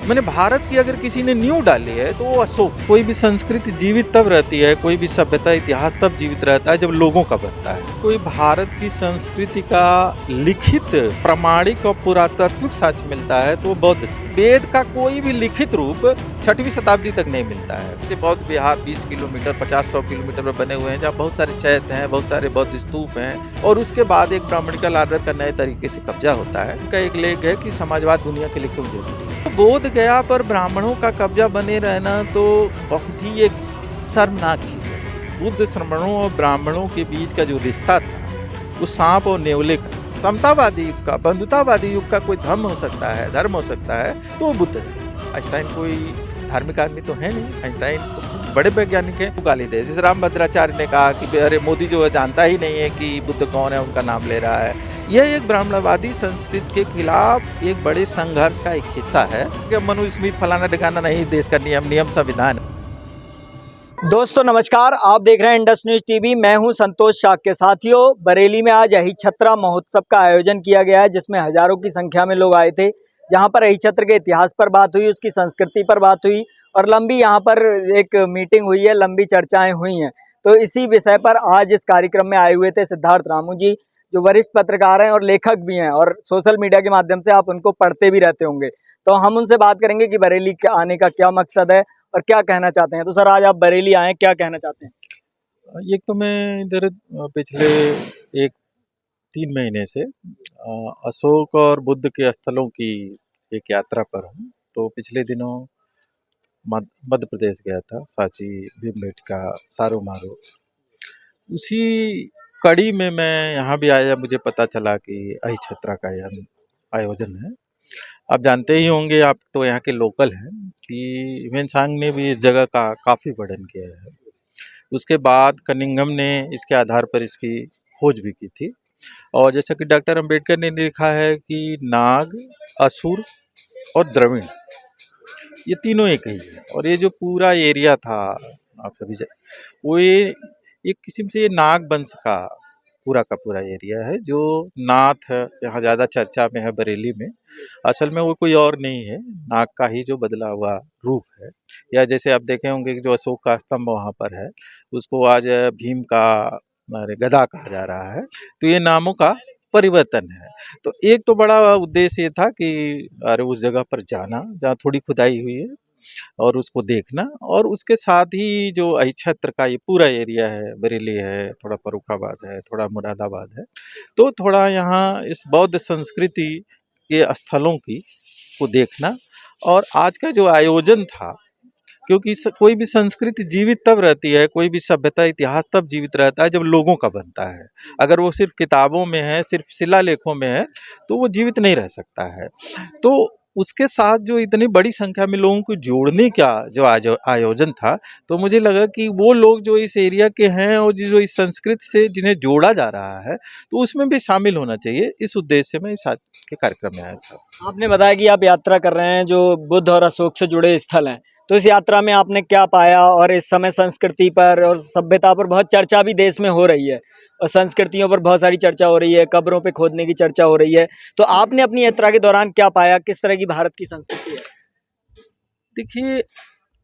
मैंने भारत की अगर किसी ने नींव डाली है तो वो अशोक। कोई भी संस्कृति जीवित तब रहती है, कोई भी सभ्यता इतिहास तब जीवित रहता है जब लोगों का बनता है। कोई भारत की संस्कृति का लिखित प्रामाणिक और पुरातात्विक साक्ष्य मिलता है तो वो बौद्ध से। वेद का कोई भी लिखित रूप 6वीं शताब्दी तक नहीं मिलता है। जैसे बौद्ध विहार 20 किलोमीटर 50-100 किलोमीटर में बने हुए हैं, जहाँ बहुत सारे चैत्य हैं, बहुत सारे बौद्ध स्तूप हैं, और उसके बाद एक ब्राह्मणिकल आर्डर का नए तरीके से कब्जा होता है। उनका एक लेख है कि समाजवाद दुनिया के लिए क्यों जरूरी है। तो बोध गया पर ब्राह्मणों का कब्जा बने रहना तो बहुत ही एक शर्मनाक चीज है। बुद्ध श्रमणों और ब्राह्मणों के बीच का जो रिश्ता था वो सांप और नेवले का। समतावादी युग का, बंधुतावादी युग का कोई धर्म हो सकता है, धर्म हो सकता है, तो वो बुद्ध है। आइंस्टाइन कोई धार्मिक आदमी तो है नहीं। आइंस्टाइन बड़े वैज्ञानिक हैं, गाली दे। जैसे रामभद्राचार्य ने कहा कि अरे मोदी जो है जानता ही नहीं है कि बुद्ध कौन है, उनका नाम ले रहा है। यह एक ब्राह्मणवादी संस्कृति के खिलाफ एक बड़े संघर्ष का एक हिस्सा है कि मनुस्मृति फलाना ठिकाना नहीं, देश का नियम संविधान है। दोस्तों नमस्कार, आप देख रहे हैं इंडस न्यूज टीवी। मैं हूं संतोष शाह के। साथियों, बरेली में आज अहिछत्रा महोत्सव का आयोजन किया गया है, जिसमें हजारों की संख्या में लोग आए थे। जहां पर अहिछत्र के इतिहास पर बात हुई, उसकी संस्कृति पर बात हुई और लंबी यहां पर एक मीटिंग हुई है, लंबी चर्चाएं हुई हैं। तो इसी विषय पर आज इस कार्यक्रम में आए हुए थे सिद्धार्थ रामू जी, जो वरिष्ठ पत्रकार हैं और लेखक भी हैं, और सोशल मीडिया के माध्यम से आप उनको पढ़ते भी रहते होंगे। तो हम उनसे बात करेंगे कि बरेली के आने का क्या मकसद है और क्या कहना चाहते हैं। तो सर, आज आप बरेली आए, क्या कहना चाहते हैं? एक तो मैं इधर पिछले 3 महीने से अशोक और बुद्ध के स्थलों की एक यात्रा पर हूँ। तो पिछले दिनों मध्य प्रदेश गया था, सांची, भीमबेटका, सारो मारो। उसी कड़ी में मैं यहाँ भी आया, मुझे पता चला कि अहिछत्रा का यह आयोजन है। आप जानते ही होंगे, आप तो यहाँ के लोकल हैं, कि ह्वेनसांग ने भी इस जगह का काफ़ी वर्णन किया है। उसके बाद कनिंघम ने इसके आधार पर इसकी खोज भी की थी। और जैसा कि डॉक्टर अंबेडकर ने लिखा है कि नाग, असुर और द्रविड़ ये तीनों एक ही है। और ये जो पूरा एरिया था, आप सभी वो ये एक किस्म से ये नाग वंश का पूरा एरिया है, जो नाथ यहाँ ज़्यादा चर्चा में है बरेली में। असल में वो कोई और नहीं है, नाग का ही जो बदला हुआ रूप है। या जैसे आप देखे होंगे कि जो अशोक का स्तंभ वहाँ पर है, उसको आज भीम का गदा कहा जा रहा है। तो ये नामों का परिवर्तन है। तो एक तो बड़ा उद्देश्य ये था कि अरे उस जगह पर जाना जहाँ थोड़ी खुदाई हुई है और उसको देखना, और उसके साथ ही जो अहिछत्र का ये पूरा एरिया है, बरेली है, थोड़ा फर्रुखाबाद है, थोड़ा मुरादाबाद है, तो थोड़ा यहाँ इस बौद्ध संस्कृति के स्थलों की को देखना। और आज का जो आयोजन था, क्योंकि कोई भी संस्कृति जीवित तब रहती है, कोई भी सभ्यता इतिहास तब जीवित रहता है जब लोगों का बनता है। अगर वो सिर्फ किताबों में है, सिर्फ शिलालेखों में है, तो वो जीवित नहीं रह सकता है। तो उसके साथ जो इतनी बड़ी संख्या में लोगों को जोड़ने का जो आयोजन था, तो मुझे लगा कि वो लोग जो इस एरिया के हैं और जो इस संस्कृति से जिन्हें जोड़ा जा रहा है, तो उसमें भी शामिल होना चाहिए। इस उद्देश्य से मैं इस आज के कार्यक्रम में आया था। आपने बताया कि आप यात्रा कर रहे हैं जो बुद्ध और अशोक से जुड़े स्थल हैं, तो इस यात्रा में आपने क्या पाया? और इस समय संस्कृति पर और सभ्यता पर बहुत चर्चा भी देश में हो रही है, और संस्कृतियों पर बहुत सारी चर्चा हो रही है, कब्रों पे खोदने की चर्चा हो रही है। तो आपने अपनी यात्रा के दौरान क्या पाया? किस तरह की भारत की संस्कृति है? देखिए,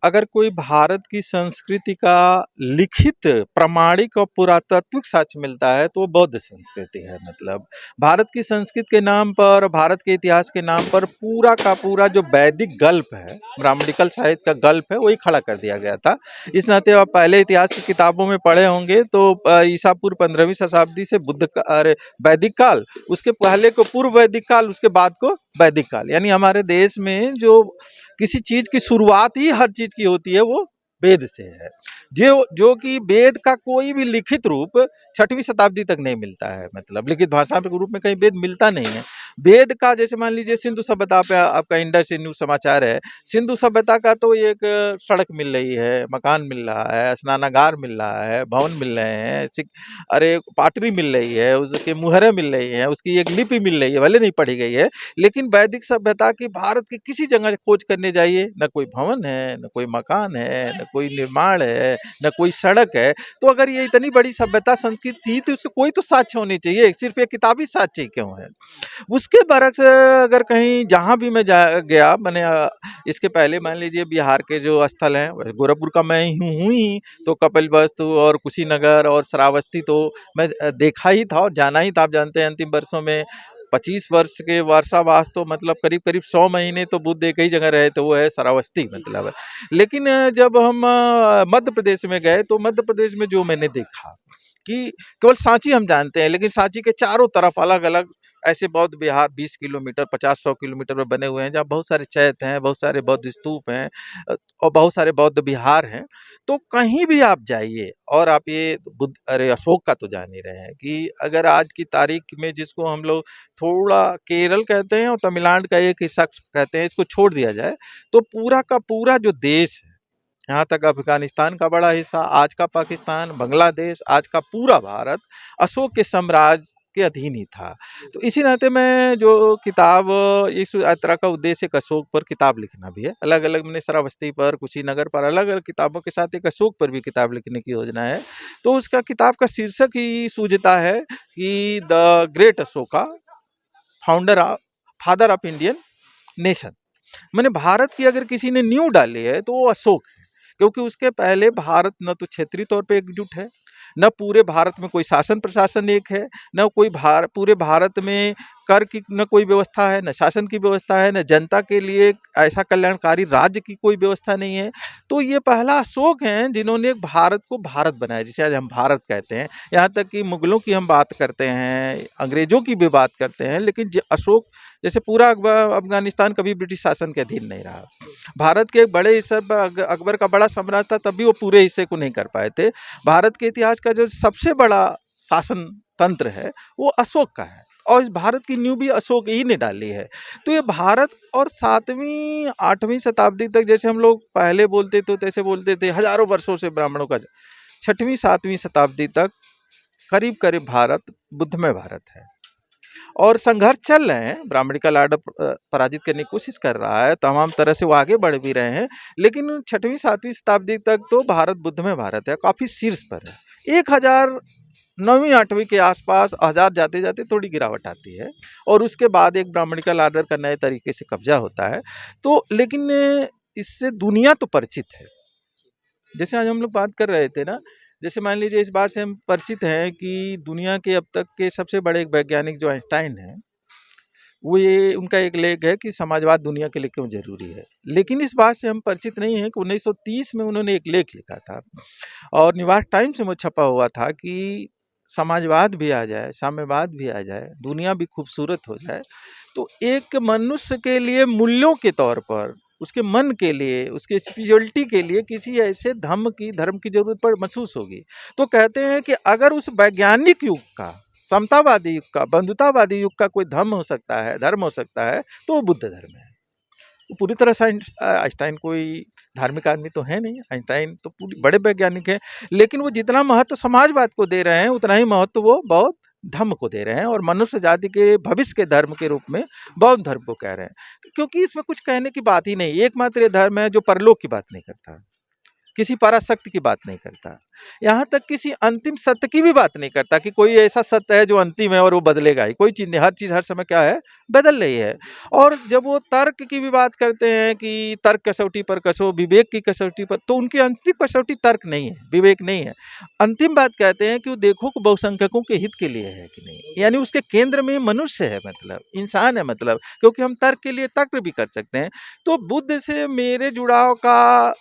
अगर कोई भारत की संस्कृति का लिखित प्रामाणिक और पुरातात्विक साक्ष्य मिलता है तो वो बौद्ध संस्कृति है। मतलब भारत की संस्कृति के नाम पर, भारत के इतिहास के नाम पर पूरा का पूरा जो वैदिक गल्प है, ब्राह्मणिकल साहित्य का गल्प है, वही खड़ा कर दिया गया था। इस नाते आप पहले इतिहास की किताबों में पढ़े होंगे तो ईसा पूर्व 15वीं शताब्दी से वैदिक काल, उसके पहले को पूर्व वैदिक काल, उसके बाद को वैदिक काल। यानी हमारे देश में जो किसी चीज की शुरुआत ही हर चीज की होती है वो वेद से है, जो कि वेद का कोई भी लिखित रूप 6वीं शताब्दी तक नहीं मिलता है। मतलब लिखित भाषा के रूप में कहीं वेद मिलता नहीं है। वेद का जैसे मान लीजिए सिंधु सभ्यता पे आपका इंडस न्यूज समाचार है, सिंधु सभ्यता का तो एक सड़क मिल रही है, मकान मिल रहा है, स्नानागार मिल रहा है, भवन मिल रहे हैं, अरे पाटरी मिल रही है, उसके मुहरे मिल रही है, उसकी एक लिपि मिल रही है, भले नहीं पढ़ी गई है। लेकिन वैदिक सभ्यता की भारत की किसी जगह खोज करने जाइए, न कोई भवन है, न कोई मकान है, न कोई निर्माण है, न कोई सड़क है। तो अगर ये इतनी बड़ी सभ्यता संस्कृति थी तो उसको कोई तो साक्ष्य होने चाहिए, सिर्फ ये किताबी साक्ष्य क्यों है? उसके बरक्स अगर कहीं जहाँ भी मैं जा गया मैंने इसके पहले मान लीजिए बिहार के जो स्थल हैं गोरखपुर का मैं हूँ ही, तो कपिलवस्तु और कुशीनगर और श्रावस्ती तो मैं देखा ही था और जाना ही था। आप जानते हैं अंतिम वर्षों में 25 वर्ष के वर्षावास तो मतलब करीब करीब 100 महीने तो बुद्ध एक ही जगह रहे, तो वो है श्रावस्ती मतलब। लेकिन जब हम मध्य प्रदेश में गए तो मध्य प्रदेश में जो मैंने देखा कि केवल सांची हम जानते हैं, लेकिन सांची के चारों तरफ अलग अलग ऐसे बौद्ध विहार 20 किलोमीटर 50-100 किलोमीटर में बने हुए हैं, जहाँ बहुत सारे चैत्य हैं, बहुत सारे बौद्ध स्तूप हैं और बहुत सारे बौद्ध विहार हैं। तो कहीं भी आप जाइए और आप ये बुद्ध अरे अशोक का तो जान ही रहे हैं कि अगर आज की तारीख में जिसको हम लोग थोड़ा केरल कहते हैं और तमिलनाडु का एक हिस्सा कहते हैं, इसको छोड़ दिया जाए तो पूरा का पूरा जो देश है, यहाँ तक अफगानिस्तान का बड़ा हिस्सा, आज का पाकिस्तान, बांग्लादेश, आज का पूरा भारत अशोक के साम्राज्य के अधीन ही था। तो इसी नाते मैं जो किताब इस यात्रा का उद्देश्य एक अशोक पर किताब लिखना भी है। अलग अलग मैंने श्रावस्ती पर, कुशीनगर पर अलग अलग किताबों के साथ एक अशोक पर भी किताब लिखने की योजना है। तो उसका किताब का शीर्षक ही सूझता है कि the great Ashoka, father of Indian nation. मैंने भारत की अगर किसी ने नींव डाली है तो वो अशोक है, क्योंकि उसके पहले भारत न तो क्षेत्रीय तौर पे एकजुट है, न पूरे भारत में कोई शासन प्रशासन एक है, न कोई पूरे भारत में कर की न कोई व्यवस्था है, न शासन की व्यवस्था है, न जनता के लिए ऐसा कल्याणकारी राज्य की कोई व्यवस्था नहीं है। तो ये पहला अशोक हैं जिन्होंने भारत को भारत बनाया, जिसे आज हम भारत कहते हैं। यहाँ तक कि मुगलों की हम बात करते हैं, अंग्रेजों की भी बात करते हैं, लेकिन अशोक जैसे पूरा अफगानिस्तान कभी ब्रिटिश शासन के अधीन नहीं रहा। भारत के एक बड़े हिस्से पर अकबर का बड़ा साम्राज्य था, तब भी वो पूरे हिस्से को नहीं कर पाए थे। भारत के इतिहास का जो सबसे बड़ा शासन तंत्र है वो अशोक का है, और इस भारत की नींव भी अशोक ही ने डाली है। तो ये भारत और 7वीं 8वीं शताब्दी तक, जैसे हम लोग पहले बोलते थे तैसे बोलते थे, हजारों वर्षों से ब्राह्मणों का 6वीं 7वीं शताब्दी तक करीब करीब भारत बुद्धमय भारत है। और संघर्ष चल रहे हैं, ब्राह्मणी का लाडा पराजित करने की कोशिश कर रहा है, तमाम तरह से वो आगे बढ़ भी रहे हैं, लेकिन 6वीं 7वीं शताब्दी तक तो भारत बुद्धमय भारत है, काफी शीर्ष पर है। 1000 9वीं 8वीं के आसपास 1000 जाते जाते थोड़ी गिरावट आती है, और उसके बाद एक ब्राह्मणी का लाडर का नए तरीके से कब्जा होता है। तो लेकिन इससे दुनिया तो परिचित है। जैसे आज हम लोग बात कर रहे थे ना, जैसे मान लीजिए इस बात से हम परिचित हैं कि दुनिया के अब तक के सबसे बड़े वैज्ञानिक जो आइंस्टाइन हैं, वो ये उनका एक लेख है कि समाजवाद दुनिया के लिए क्यों जरूरी है। लेकिन इस बात से हम परिचित नहीं हैं कि 1930 में उन्होंने एक लेख लिखा था और न्यूयॉर्क टाइम्स में वो छपा हुआ था कि समाजवाद भी आ जाए, साम्यवाद भी आ जाए, दुनिया भी खूबसूरत हो जाए, तो एक मनुष्य के लिए मूल्यों के तौर पर, उसके मन के लिए, उसके स्पिरिचुअलिटी के लिए किसी ऐसे धर्म की जरूरत पर महसूस होगी। तो कहते हैं कि अगर उस वैज्ञानिक युग का, समतावादी युग का, बंधुतावादी युग का कोई धर्म हो सकता है तो वो बुद्ध धर्म है। वो पूरी तरह से आइंस्टाइन कोई धार्मिक आदमी तो है नहीं, आइंस्टाइन तो पूरी बड़े वैज्ञानिक हैं, लेकिन वो जितना महत्व समाजवाद को दे रहे हैं उतना ही महत्व वो बौद्ध धर्म को दे रहे हैं, और मनुष्य जाति के भविष्य के धर्म के रूप में बौद्ध धर्म को कह रहे हैं, क्योंकि इसमें कुछ कहने की बात ही नहीं। एकमात्र धर्म है जो परलोक की बात नहीं करता, किसी पराशक्ति की बात नहीं करता, यहाँ तक किसी अंतिम सत्य की भी बात नहीं करता कि कोई ऐसा सत्य है जो अंतिम है और वो बदलेगा ही। कोई चीज हर समय क्या है, बदल रही है। और जब वो तर्क की भी बात करते हैं कि तर्क कसौटी पर कसो, विवेक की कसौटी पर, तो उनकी अंतिम कसौटी तर्क नहीं है, विवेक नहीं है। अंतिम बात कहते हैं कि वो देखो कि बहुसंख्यकों के हित के लिए है कि नहीं, यानी उसके केंद्र में मनुष्य है, मतलब इंसान है, मतलब क्योंकि हम तर्क के लिए तर्क भी कर सकते हैं। तो बुद्ध से मेरे जुड़ाव का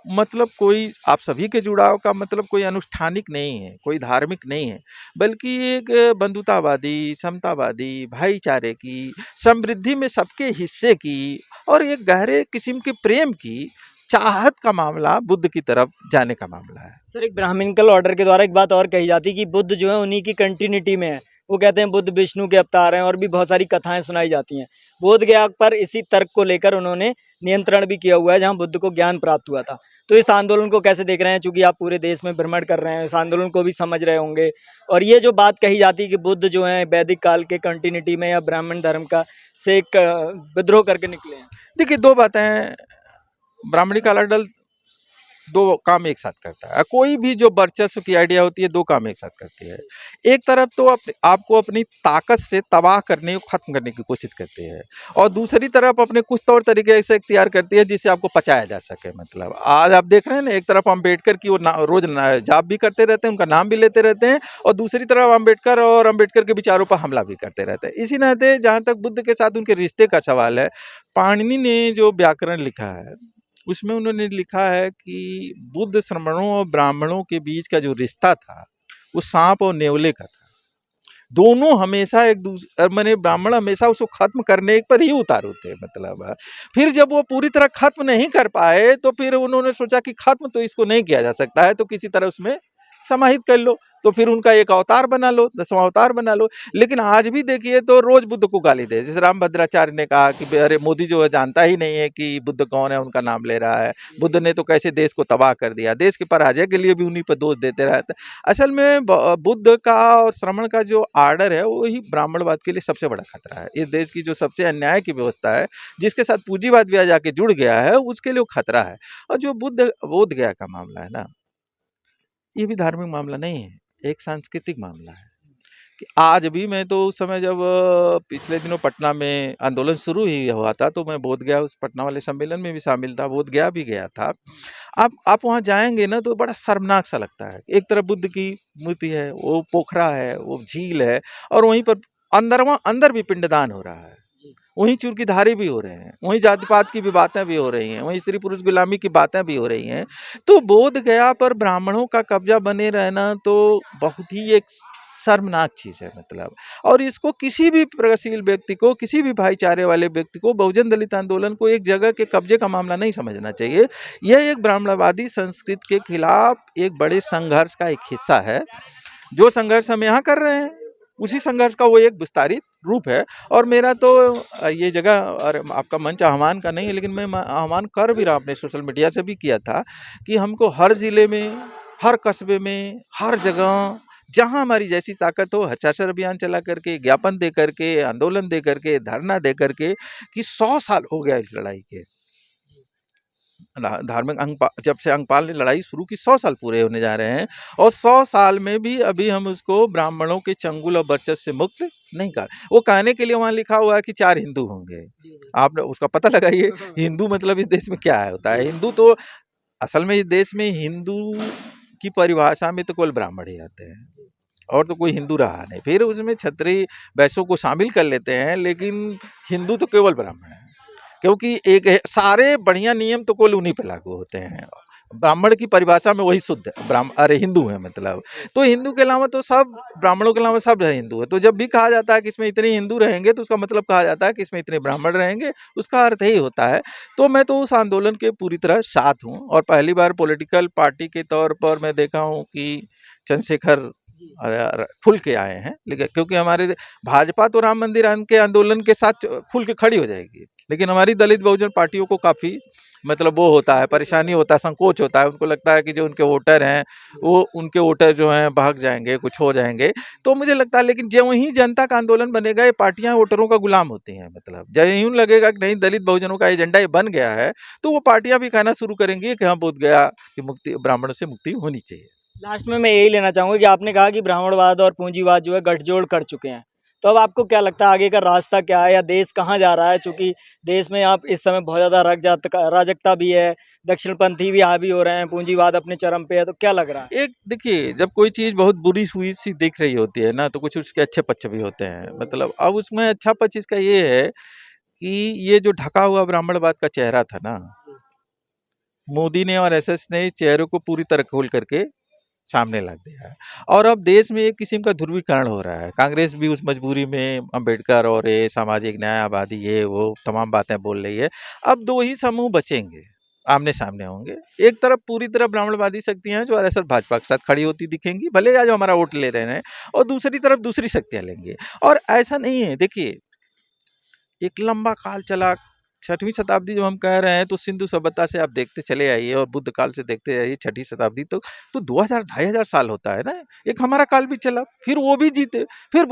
मतलब कोई, आप सभी के जुड़ाव का मतलब कोई अनुष्ठानिक नहीं है, कोई धार्मिक नहीं है, बल्कि एक बंधुतावादी, समतावादी, भाईचारे की, समृद्धि में सबके हिस्से की और एक गहरे किस्म के प्रेम की चाहत का मामला, बुद्ध की तरफ जाने का मामला है। सर, एक ब्राह्मणिकल ऑर्डर के द्वारा एक बात और कही जाती है कि बुद्ध जो है उन्हीं की कंटिन्यूटी में है। वो कहते हैं बुद्ध विष्णु के अवतार हैं, और भी बहुत सारी कथाएं सुनाई जाती हैं। बोध गया पर इसी तर्क को लेकर उन्होंने नियंत्रण भी किया हुआ है, जहां बुद्ध को ज्ञान प्राप्त हुआ था। तो इस आंदोलन को कैसे देख रहे हैं, चूंकि आप पूरे देश में भ्रमण कर रहे हैं, इस आंदोलन को भी समझ रहे होंगे। और ये जो बात कही जाती है कि बुद्ध जो है वैदिक काल के कंटिन्यूटी में या ब्राह्मण धर्म का से विद्रोह करके निकले हैं। देखिए, दो बातें हैं। ब्राह्मणी का दो काम एक साथ करता है। कोई भी जो वर्चस्व की आइडिया होती है, दो काम एक साथ करती है। एक तरफ तो आपको अपनी ताकत से तबाह करने को, खत्म करने की कोशिश करती है, और दूसरी तरफ अपने कुछ तौर तरीके ऐसे इख्तियार करती है जिससे आपको पचाया जा सके। मतलब आज आप देख रहे हैं ना, एक तरफ अम्बेडकर की वो रोज जाप भी करते रहते हैं, उनका नाम भी लेते रहते हैं, और दूसरी तरफ अम्बेडकर और अम्बेडकर के विचारों पर हमला भी करते रहते हैं। इसी नाते जहाँ तक बुद्ध के साथ उनके रिश्ते का सवाल है, पाणिनि ने जो व्याकरण लिखा है उसमें उन्होंने लिखा है कि बुद्ध श्रमणों और ब्राह्मणों के बीच का जो रिश्ता था वो सांप और नेवले का था। दोनों हमेशा एक दूसरे, मैंने ब्राह्मण हमेशा उसको खत्म करने पर ही उतारू थे। मतलब फिर जब वो पूरी तरह खत्म नहीं कर पाए तो फिर उन्होंने सोचा कि खत्म तो इसको नहीं किया जा सकता है, तो किसी तरह उसमें समाहित कर लो। तो फिर उनका एक अवतार बना लो, 10वां अवतार बना लो। लेकिन आज भी देखिए तो रोज बुद्ध को गाली दे, जैसे रामभद्राचार्य ने कहा कि अरे मोदी जो है जानता ही नहीं है कि बुद्ध कौन है, उनका नाम ले रहा है। बुद्ध ने तो कैसे देश को तबाह कर दिया, देश के पराजय के लिए भी उन्हीं पर दोष देते रहते हैं। असल में बुद्ध का और श्रमण का जो आर्डर है वही ब्राह्मणवाद के लिए सबसे बड़ा खतरा है। इस देश की जो सबसे अन्याय की व्यवस्था है, जिसके साथ पूंजीवाद भी जाके जुड़ गया है, उसके लिए वो खतरा है। और जो बुद्ध बोध गया का मामला है ना, ये भी धार्मिक मामला नहीं है, एक सांस्कृतिक मामला है। कि आज भी, मैं तो उस समय जब पिछले दिनों पटना में आंदोलन शुरू ही हुआ था तो मैं बोध गया, उस पटना वाले सम्मेलन में भी शामिल था, बोध गया भी गया था। आप वहाँ जाएंगे ना तो बड़ा शर्मनाक सा लगता है। एक तरफ बुद्ध की मूर्ति है, वो पोखरा है, वो झील है, और वहीं पर अंदर भी पिंडदान हो रहा है, वहीं चूर की धारे भी हो रहे हैं, वहीं जाति पात की भी बातें भी हो रही हैं, वहीं स्त्री पुरुष गुलामी की बातें भी हो रही हैं। तो बोध गया पर ब्राह्मणों का कब्जा बने रहना तो बहुत ही एक शर्मनाक चीज है। मतलब और इसको किसी भी प्रगतिशील व्यक्ति को, किसी भी भाईचारे वाले व्यक्ति को बहुजन दलित आंदोलन को एक जगह के कब्जे का मामला नहीं समझना चाहिए। यह एक ब्राह्मणवादी संस्कृति के खिलाफ एक बड़े संघर्ष का एक हिस्सा है। जो संघर्ष हम यहाँ कर रहे हैं उसी संघर्ष का वो एक विस्तारित रूप है। और मेरा तो ये जगह और आपका मंच आह्वान का नहीं है, लेकिन मैं आह्वान कर भी रहा, अपने सोशल मीडिया से भी किया था कि हमको हर जिले में, हर कस्बे में, हर जगह जहां हमारी जैसी ताकत हो, हस्ताक्षर अभियान चला करके, ज्ञापन दे करके, आंदोलन दे करके, धरना दे करके, कि 100 साल हो गया इस लड़ाई के। धार्मिक जब से अंगपाल ने लड़ाई शुरू की 100 साल पूरे होने जा रहे हैं, और 100 साल में भी अभी हम उसको ब्राह्मणों के चंगुल और वर्चस्व से मुक्त नहीं कर। वो कहने के लिए वहां लिखा हुआ है कि 4 हिंदू होंगे। आपने उसका पता लगाइए, हिंदू मतलब इस देश में क्या होता है। हिंदू तो असल में इस देश में हिंदू की परिभाषा में तो केवल ब्राह्मण ही आते हैं, और तो कोई हिंदू रहा नहीं। फिर उसमें क्षत्रिय वैश्यों को शामिल कर लेते हैं, लेकिन हिंदू तो केवल ब्राह्मण है। क्योंकि एक सारे बढ़िया नियम तो केवल उन्हीं पे लागू होते हैं। ब्राह्मण की परिभाषा में वही शुद्ध अरे हिंदू है। मतलब तो हिंदू के अलावा तो सब, ब्राह्मणों के अलावा सब हिंदू है। तो जब भी कहा जाता है कि इसमें इतने हिंदू रहेंगे तो उसका मतलब कहा जाता है कि इसमें इतने ब्राह्मण रहेंगे, उसका अर्थ यही होता है। तो मैं तो उस आंदोलन के पूरी तरह साथ हूँ, और पहली बार पॉलिटिकल पार्टी के तौर पर मैं देखा हूँ कि चंद्रशेखर खुल के आए हैं। लेकिन क्योंकि हमारे भाजपा तो राम मंदिर के आंदोलन के साथ खुल के खड़ी हो जाएगी, लेकिन हमारी दलित बहुजन पार्टियों को काफी मतलब वो होता है, परेशानी होता है, संकोच होता है। उनको लगता है कि जो उनके वोटर हैं वो, उनके वोटर जो हैं भाग जाएंगे, कुछ हो जाएंगे। तो मुझे लगता है, लेकिन जो वही जनता का आंदोलन बनेगा, ये पार्टियां वोटरों का गुलाम होती हैं। मतलब जब यूं लगेगा कि नहीं दलित बहुजनों का एजेंडा ये बन गया है, तो वो पार्टियां भी कहना शुरू करेंगी कि हाँ बोध गया कि मुक्ति, ब्राह्मणों से मुक्ति होनी चाहिए। लास्ट में मैं यही लेना चाहूंगा कि आपने कहा कि ब्राह्मणवाद और पूंजीवाद जो है गठजोड़ कर चुके हैं, तो अब आपको क्या लगता है आगे का रास्ता क्या है, या देश कहाँ जा रहा है? चूंकि देश में आप इस समय बहुत ज्यादा अराजकता भी है, दक्षिणपंथी भी हावी हो रहे हैं, पूंजीवाद अपने चरम पे है, तो क्या लग रहा है? एक देखिए, जब कोई चीज बहुत बुरी हुई सी दिख रही होती है ना, तो कुछ उसके अच्छे पक्ष भी होते हैं। मतलब अब उसमें अच्छा पक्ष इसका ये है कि ये जो ढका हुआ ब्राह्मणवाद का चेहरा था ना, मोदी ने और एसएस ने इस चेहरे को पूरी तरह खोल करके सामने ला दिया है। और अब देश में एक किस्म का ध्रुवीकरण हो रहा है। कांग्रेस भी उस मजबूरी में अंबेडकर और ये सामाजिक न्याय, आबादी, ये वो तमाम बातें बोल रही है। अब दो ही समूह बचेंगे, आमने सामने होंगे। एक तरफ पूरी तरह ब्राह्मणवादी शक्तियां हैं जो आरएसएस भाजपा के साथ खड़ी होती दिखेंगी, भले आज हमारा वोट ले रहे हैं, और दूसरी तरफ दूसरी शक्तियां लेंगे। और ऐसा नहीं है, देखिए एक लंबा काल चला छठवीं शताब्दी जब हम कह रहे हैं तो सिंधु सभ्यता से आप देखते चले आइए और बुद्ध काल से देखते आइए छठी शताब्दी तक, तो 2000 2500 साल होता है ना। एक हमारा काल भी चला, फिर वो भी जीते, फिर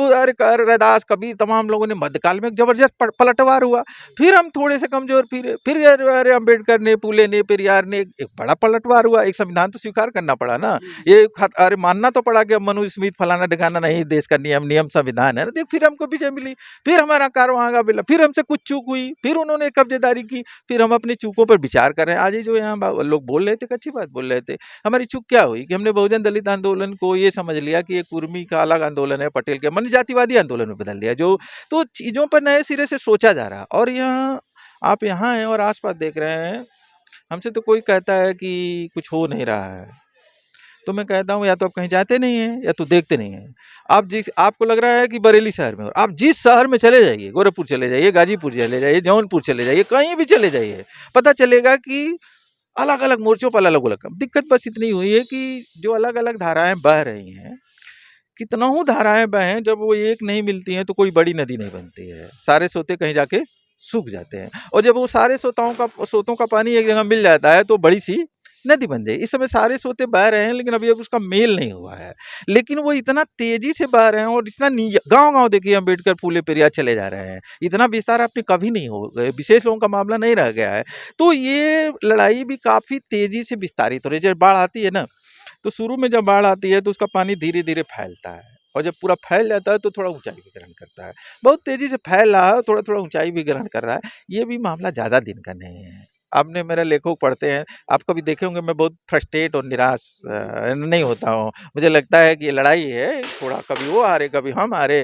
रैदास कबीर तमाम लोगों ने, मध्यकाल में एक जबरदस्त पलटवार हुआ, फिर हम थोड़े से कमजोर, फिर अरे अम्बेडकर ने, फूले ने, पेरियार ने, एक बड़ा पलटवार हुआ, एक संविधान तो स्वीकार करना पड़ा ना। ये अरे मानना तो पड़ा कि मनु स्मिथ फलाना ढिकाना नहीं, देश का नियम संविधान है ना। देख फिर हमको विजय मिली, फिर हमारा कारवां आगा मिला, फिर हमसे कुछ चूक हुई, फिर उन्होंने कब्जेदारी की, फिर हम अपनी चूकों पर विचार कर रहे हैं। आज ही जो यहाँ लोग बोल रहे थे, अच्छी बात बोल रहे थे। हमारी चूक क्या हुई कि हमने बहुजन दलित आंदोलन को ये समझ लिया कि ये कुर्मी का अलग आंदोलन है, पटेल के मन जातिवादी आंदोलन में बदल दिया। जो तो चीजों पर नए सिरे से सोचा जा रहा है। और यहाँ आप यहाँ हैं और आसपास देख रहे हैं, हमसे तो कोई कहता है कि कुछ हो नहीं रहा है, तो मैं कहता हूँ या तो आप कहीं जाते नहीं हैं या तो देखते नहीं हैं। आप जिस आपको लग रहा है कि बरेली शहर में, और आप जिस शहर में चले जाइए, गोरखपुर चले जाइए, गाजीपुर चले जाइए, जौनपुर चले जाइए, कहीं भी चले जाइए, पता चलेगा कि अलग अलग मोर्चों पर अलग अलग दिक्कत बस इतनी हुई है कि जो अलग अलग धाराएं बह रही हैं, कितनाहू धाराएं बहें, जब वो एक नहीं मिलती हैं तो कोई बड़ी नदी नहीं बनती है। सारे सोते कहीं जाके सूख जाते हैं, और जब वो सारे सोतों का पानी एक जगह मिल जाता है तो बड़ी सी नदी बन जाए। इस समय सारे सोते बह रहे हैं, लेकिन अभी अब उसका मेल नहीं हुआ है, लेकिन वो इतना तेजी से बह रहे हैं और इतना गांव गांव देखिए अम्बेडकर फूले पेरियार चले जा रहे हैं, इतना विस्तार आपने कभी नहीं हो गए, विशेष लोगों का मामला नहीं रह गया है। तो ये लड़ाई भी काफी तेजी से विस्तारित हो रही है। जब बाढ़ आती है ना, तो शुरू में जब बाढ़ आती है तो उसका पानी धीरे धीरे फैलता है, और जब पूरा फैल जाता है तो थोड़ा ऊंचाई भी ग्रहण करता है। बहुत तेजी से फैल रहा है, थोड़ा थोड़ा ऊंचाई भी ग्रहण कर रहा है। ये भी मामला ज्यादा दिन का नहीं है। आपने मेरा लेखों पढ़ते हैं, आप कभी देखे होंगे मैं बहुत फ्रस्ट्रेट और निराश नहीं होता हूँ। मुझे लगता है कि ये लड़ाई है, थोड़ा कभी वो आ रहे कभी हम आ रहे,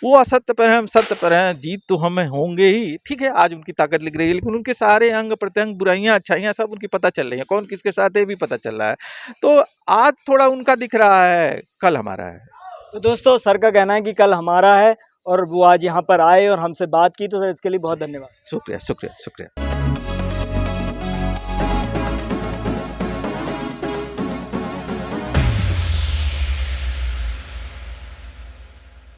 वो असत्य पर हैं हम सत्य पर हैं, जीत तो हमें होंगे ही। ठीक है, आज उनकी ताकत लिख रही है, लेकिन उनके सारे अंग प्रत्यंग, बुराइयां अच्छाइयां सब उनकी पता चल रही है, कौन किसके साथ है भी पता चल रहा है। तो आज थोड़ा उनका दिख रहा है, कल हमारा है। तो दोस्तों, सर का कहना है कि कल हमारा है और वो आज यहाँ पर आए और हमसे बात की, तो सर इसके लिए बहुत धन्यवाद। शुक्रिया शुक्रिया शुक्रिया।